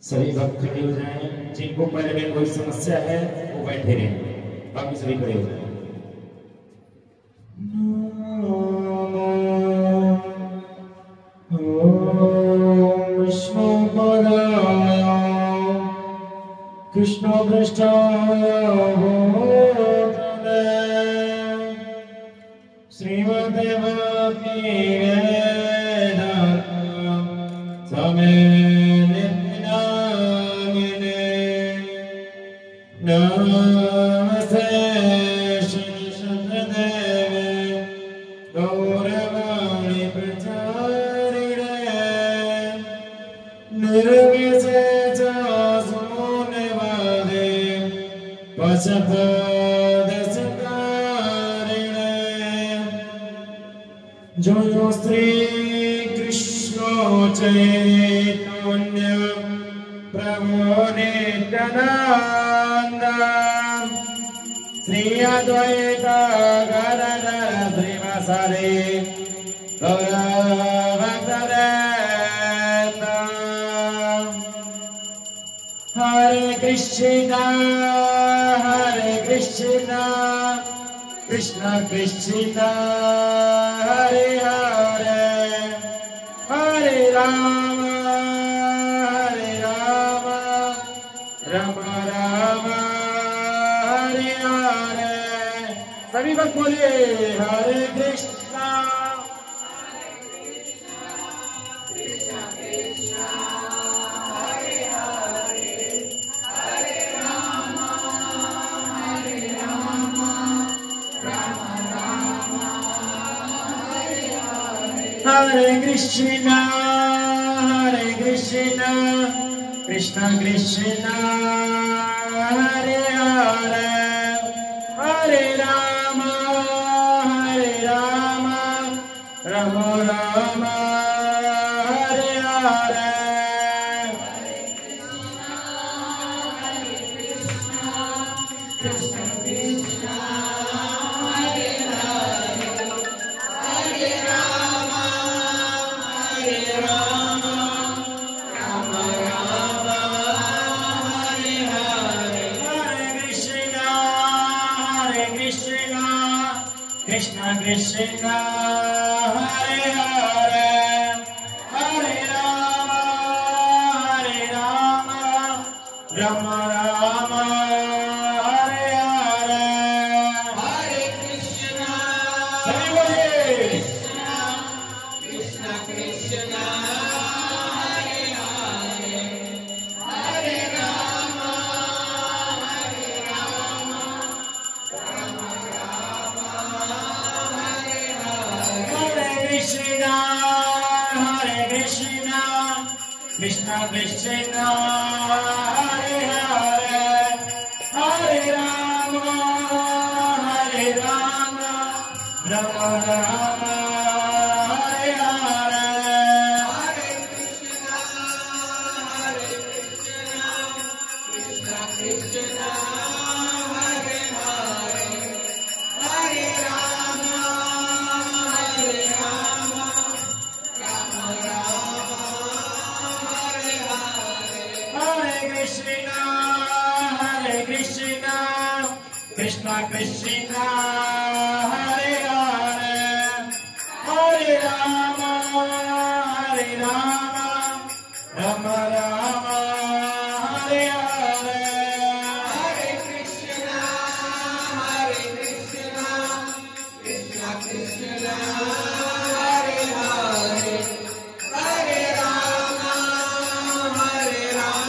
सभी भक्त खड़े हो जाएं। जिनको पहले में कोई समस्या है वो बैठे रहें, बाकी सभी खड़े हो जाएं। कृष्ण पृष्ठाय श्रीमद्देवकी नमस्ते श्रीशंकरदेवे गौरवाणी प्रचारिणे निर्विशेषसुनिवादे पशुपदसकारिणे जयो श्री कृष्ण चैतन्य प्रभु नित्यानंद श्री अद्वैत गदाधर श्रीवासादि गौरभक्तवृंद हरे कृष्ण कृष्ण कृष्ण हरे हरे हरे राम राम राम हरे हरे। सभी भक्त बोलिए हरे कृष्णा कृष्ण कृष्ण हरे हरे हरे राम राम राम हरे हरे। हरे कृष्ण कृष्ण कृष्ण हरे हरे हरे राम राम राम हरे हरे। कृष्ण कृष्ण हरे हरे हरे राम कृष्ण कृष्ण हरे हरे हरे राम राम राम हरे हरे। हरे कृष्ण कृष्ण कृष्ण हरे हरे हरे राम कृष्ण कृष्ण हरे हरे हरे राम राम राम हरे हरे। हरे कृष्ण कृष्ण कृष्ण हरे हरे हरे राम राम कृष्ण कृष्ण हरे हरे हरे राम राम राम हरे हरे। हरे Krishna Krishna Krishna Hare Hare Hare Ram Ram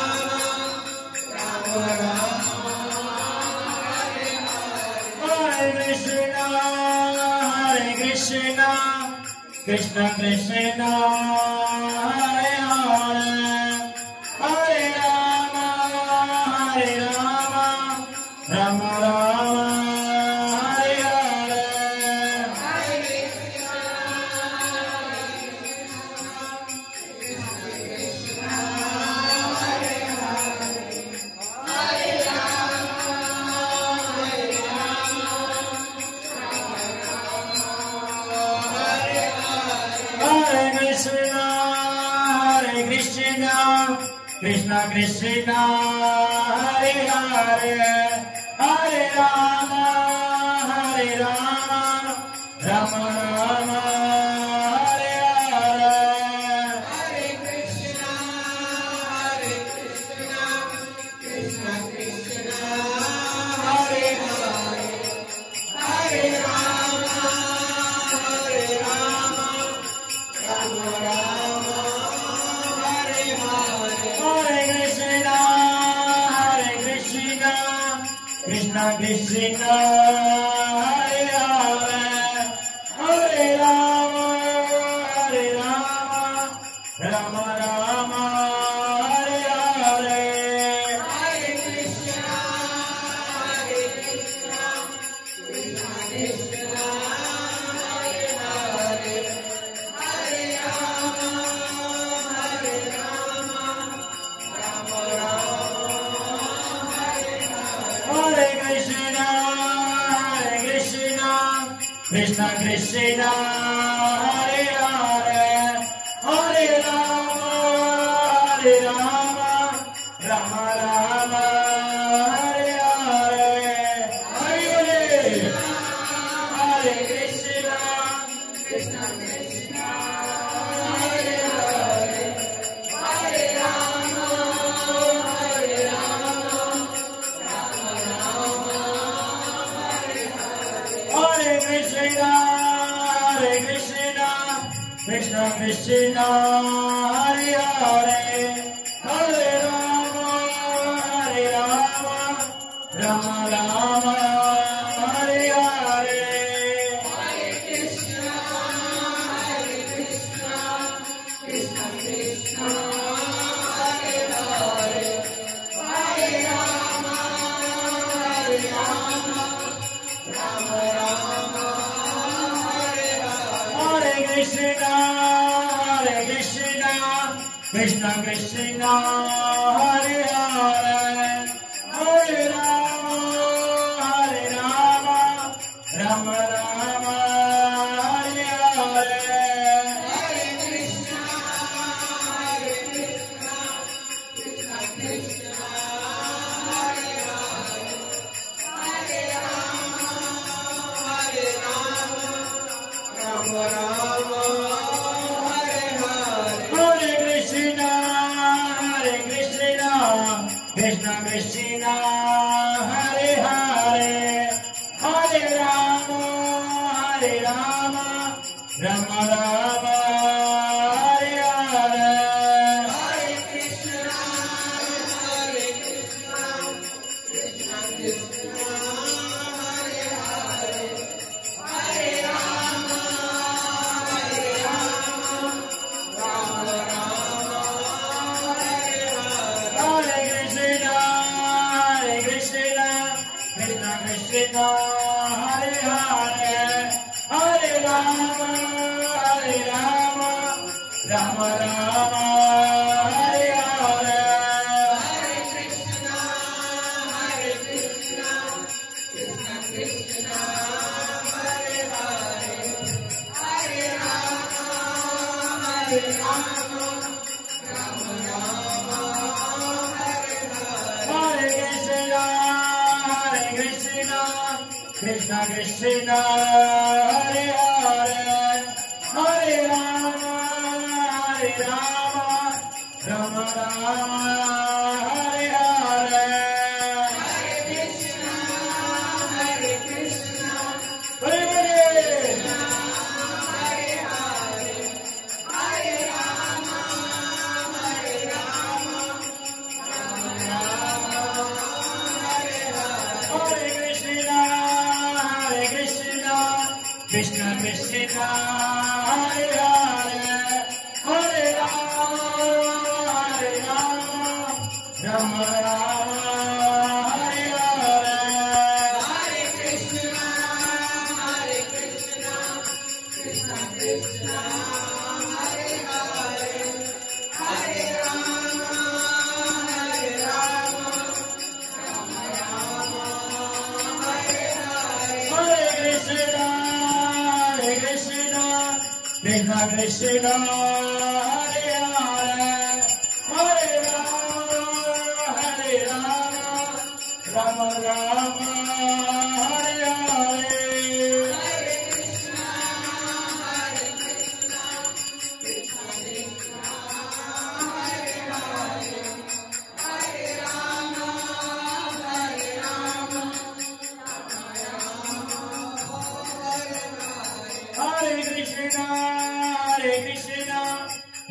Krishna Krishna Hare Hare Hare Ram Krishna Krishna Hare Hare Hare Rama Rama Rama Hare Hare Hare Krishna Krishna Krishna Hare Hare Hare Rama Rama Rama Hare Hare Hare Krishna Krishna Krishna Hare Hare Hare Rama Rama Rama Hare Hare Hare Krishna Krishna Krishna Hare Hare Hare Rama Rama Rama Hare Krishna Krishna Krishna Hare Hare Hare Rama Rama Rama Hare Hare Hare Krishna Krishna Krishna Hare Hare Hare Rama Hare Krishna Krishna Krishna Hare Hare Hare Rama Rama Rama Hare Hare Hare Krishna Krishna Krishna Hare Hare Hare Rama Rama Rama Hare Krishna Krishna Krishna Hare Hare Hare Rama Rama Rama Hare Hare Hare Krishna Krishna Krishna Hare Hare Hare Rama Rama Rama Hare Hare Hare Krishna Krishna Krishna Hare Hare Hare Rama Rama Rama Hare Hare Hare Krishna Krishna Krishna Hare Hare Hare Rama Rama Rama Hare Hare Krishna Krishna Krishna Hare Hare Hare Rama Rama Rama Hare Hare Hare Krishna Krishna Krishna Hare Hare Hare Rama Rama Rama Hare Hare Hare Krishna Krishna Krishna Hare Hare Hare Rama Rama Rama Hare Hare Hare Krishna Hare Hare Hare Rama Hare Krishna Krishna Krishna Hare Hare Hare Rama Rama Rama Hare Hare Hare Krishna Krishna Krishna Hare Hare Hare Rama Rama Rama Hare Hare Hare Krishna Krishna Krishna Hare Hare Hare Rama Ram Ram Hare Hare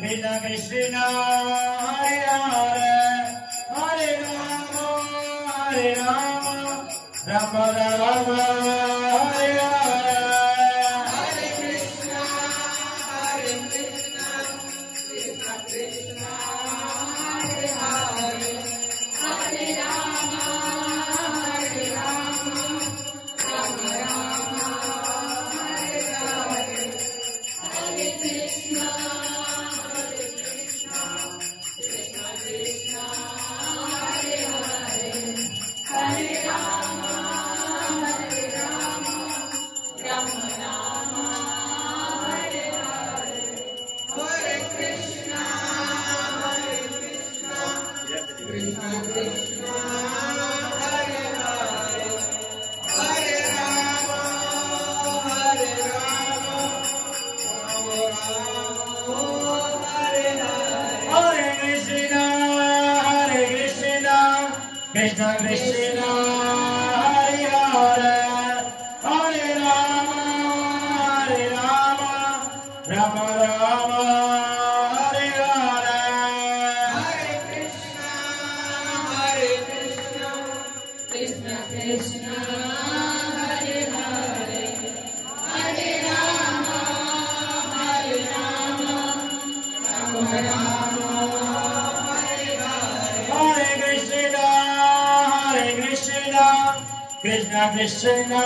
Krishna Krishna Hare Hare Hare Rama Rama Rama Hare Hare Hare Krishna Krishna Krishna Hare Hare Hare Rama Rama Rama Hare Hare Hare Krishna Krishna Krishna Hare Hare Hare Rama Rama Rama Hare Hare Hare Krishna Krishna Krishna Hare Hare Hare Rama Rama Rama Krishna Krishna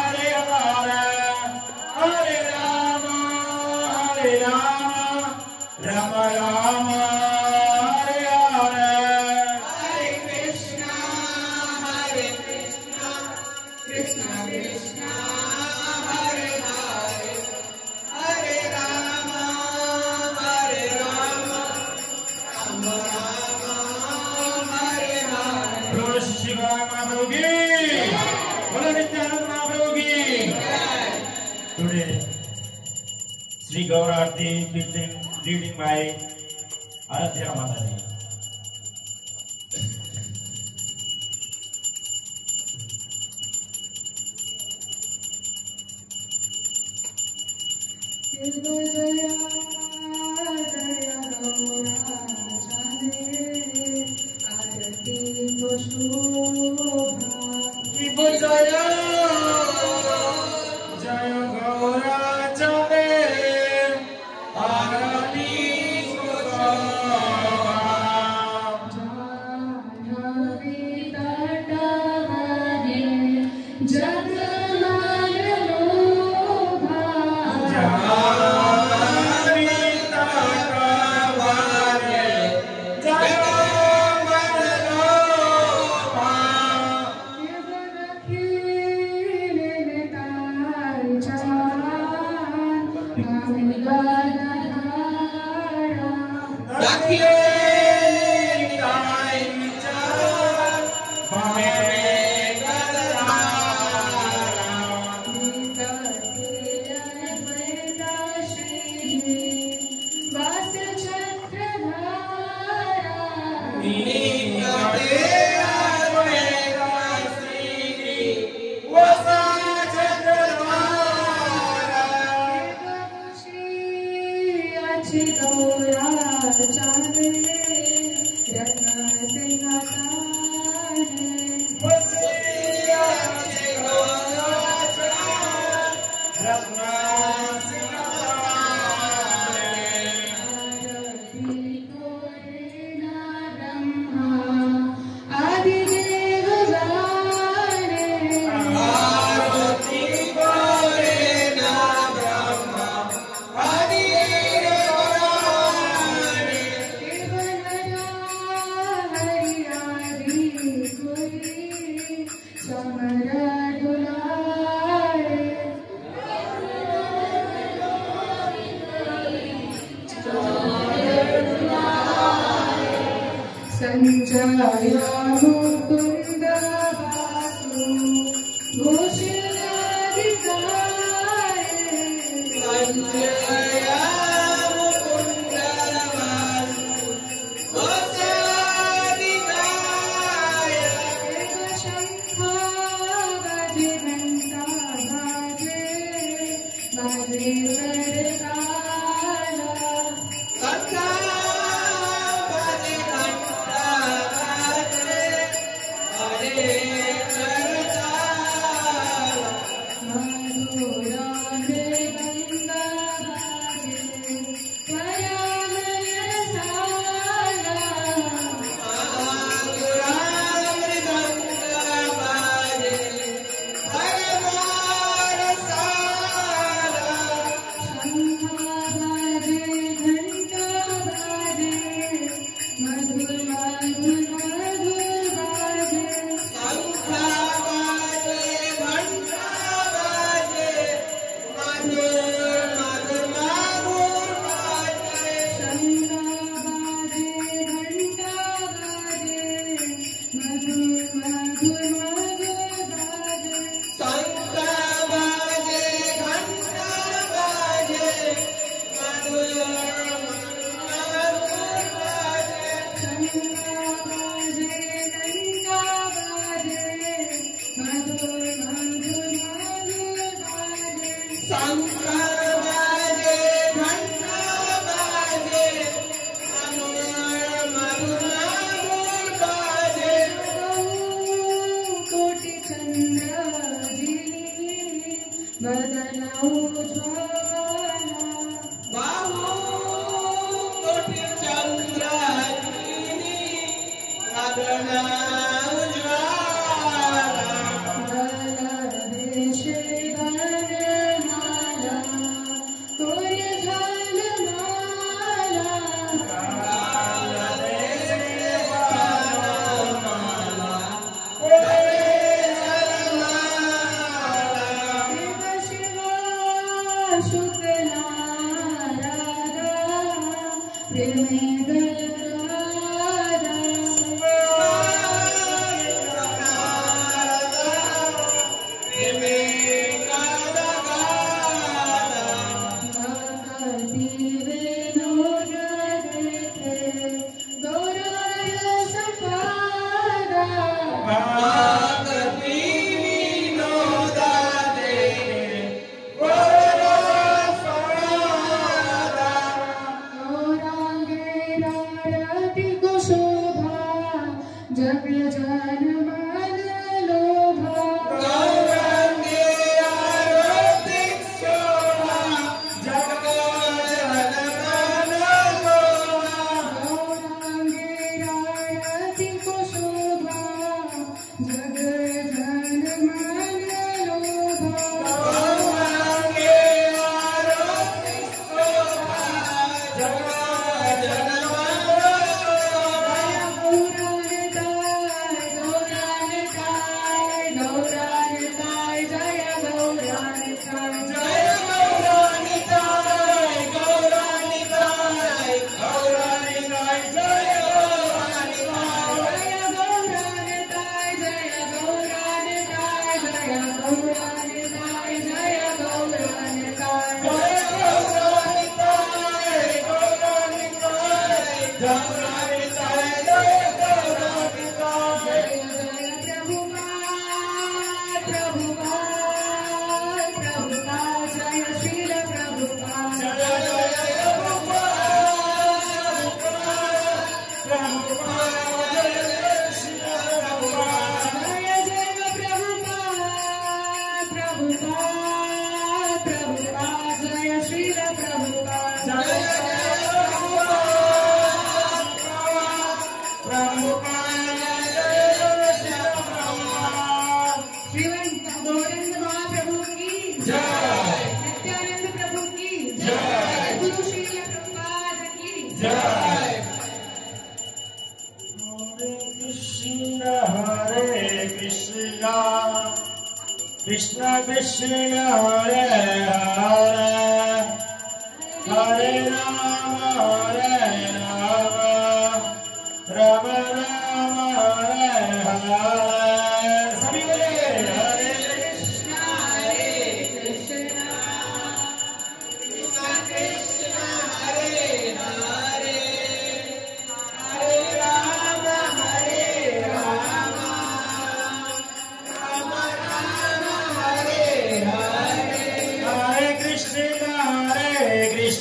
Hare Hare Hare Rama Rama Rama Hare Hare Hare Krishna Krishna Krishna Hare Hare Hare Rama Rama Rama Hare Hare Lord Shiva Mahaprabhu Today, Sri Gaurarti is leading by Aradhya Mataji. Sanjaya Mukunda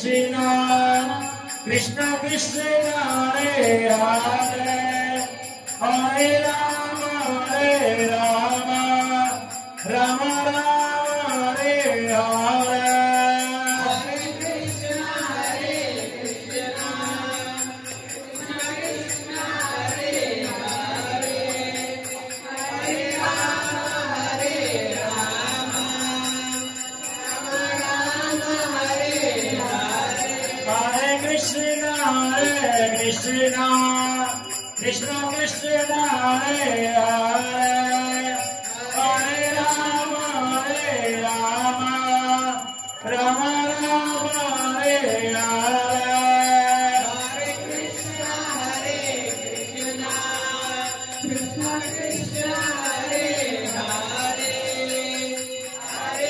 Krishna, Krishna Krishna Hare Hare, Hare Rama, Rama Rama, Hare Hare. Krishna, Krishna Krishna Hare Hare, Hare Rama, Rama Rama, Hare Hare. Hare Krishna, Krishna Krishna Hare Hare, Hare Rama, Rama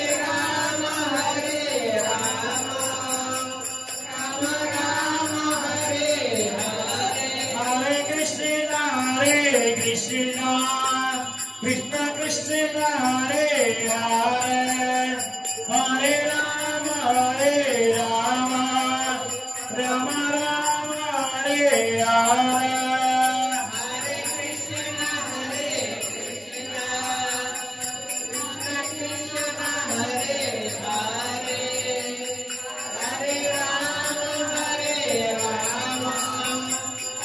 Rama, Hare Hare. Hare Krishna, Krishna Krishna Hare Hare, Hare Rama, Rama Rama, Hare Hare. Hare Krishna, Krishna Krishna Hare Hare, Hare Rama, Hare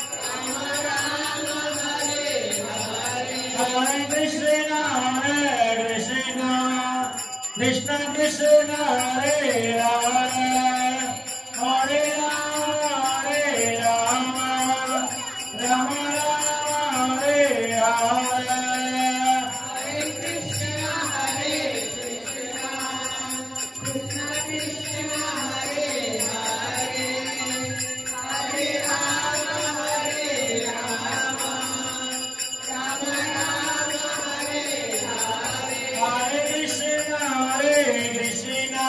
Krishna, Krishna Krishna Hare Hare, Hare Rama, Rama Rama, Hare Hare. Hare Krishna, Krishna Krishna Hare Hare, Hare Rama, Rama Rama, Hare Hare. Hare Krishna,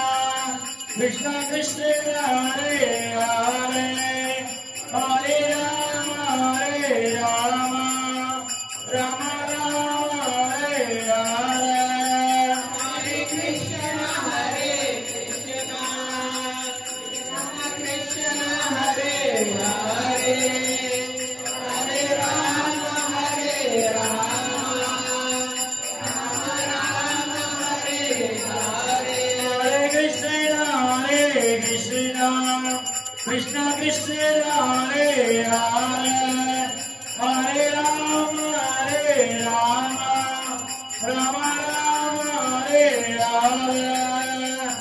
Krishna Krishna Hare Hare, Hare Rama, Rama Rama, Hare Hare. Hare Krishna, Krishna Krishna Hare Hare, Hare Rama, Hare Krishna, Krishna Krishna Hare Hare, Hare Rama, Rama Rama, Hare Hare. Krishna Krishna Hare Hare, Hare Rama, Rama Rama, Hare Hare.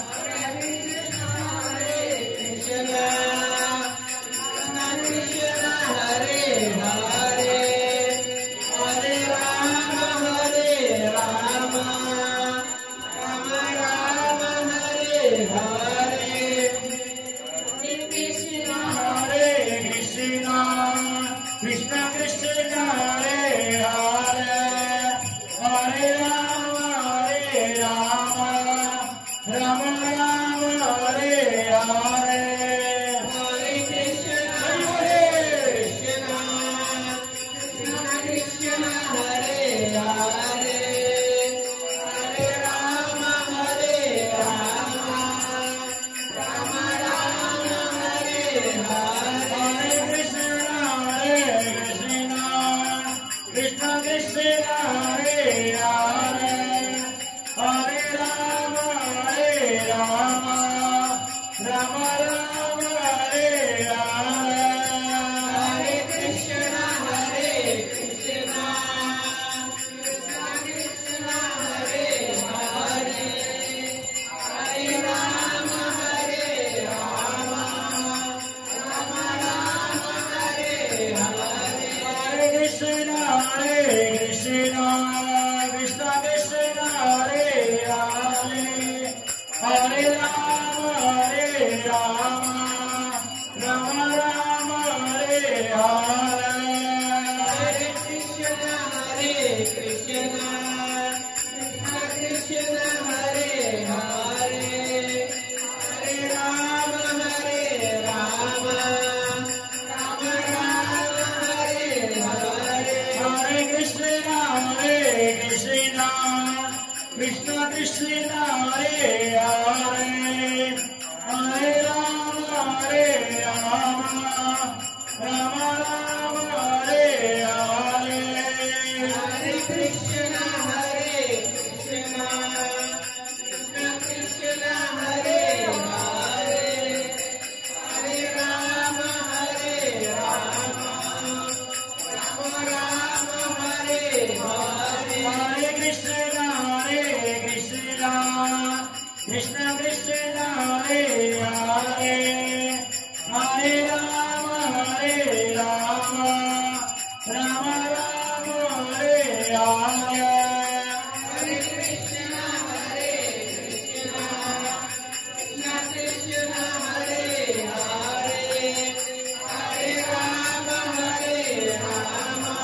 Hare Krishna, Krishna Hare Hare, Hare Rama, Rama Rama, Hare Hare. Hare Krishna, Krishna Krishna Hare Hare, Hare Rama, Rama Rama, Hare Hare. Hare Krishna, Krishna Krishna Hare Hare, Hare Rama, Rama Rama, Hare Hare. Hare Krishna, Krishna Krishna Hare Hare, Hare Rama, Rama Rama, Hare Hare. Hare Krishna, Krishna Krishna Hare Hare, Hare Rama, Rama Rama, Hare Hare. Hare Krishna, Krishna Krishna Hare Hare, Hare Rama, Hare Rama, Rama Rama Hare Hare, Hare Krishna Hare Krishna, Krishna Krishna Hare Hare, Hare Rama Hare Rama, Rama Rama Hare Hare, Hare Krishna Krishna Krishna Hare Hare, Hare Rama Hare Rama, Rama Rama Hare Hare, Hare Krishna Krishna Krishna Hare Hare, Hare Rama Hare Rama,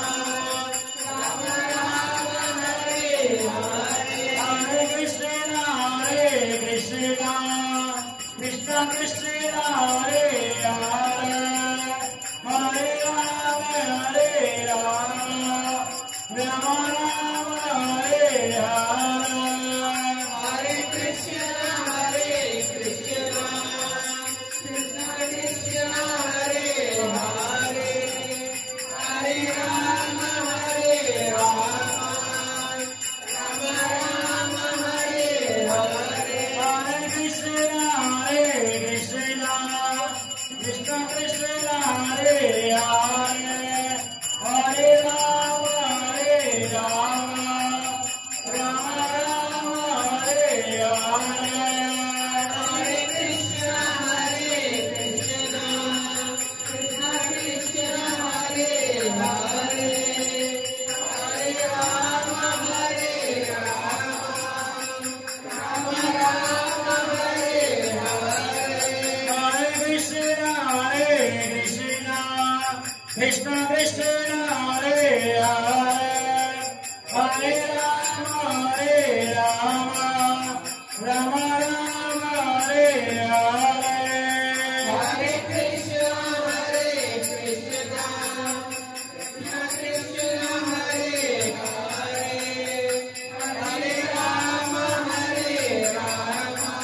Rama Rama Hare Hare, Hare Krishna Krishna Krishna Hare Hare, Hare Rama Hare Rama, Rama Rama Hare Hare, Hare Krishna Krishna Krishna Hare Hare, Hare Rama Hare Rama, Rama Rama Hare Hare, Hare Krishna Krishna Krishna Hare Hare, Hare Rama Hare Rama, Rama Rama Hare Hare, Hare Krishna Krishna Krishna Hare Hare, Hare Rama Hare Rama, Rama Rama Hare Hare, Hare Krishna Krishna Krishna Hare Hare, Hare Rama Hare Rama, Rama Rama Hare Hare, Hare Krishna Krishna Krishna Hare Hare, Hare Rama Hare Rama,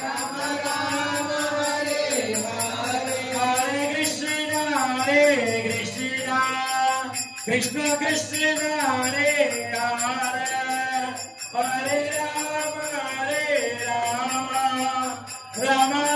Rama Rama Hare Hare, Hare Krishna Krishna Krishna Hare Hare, Hare Rama Hare Rama, Rama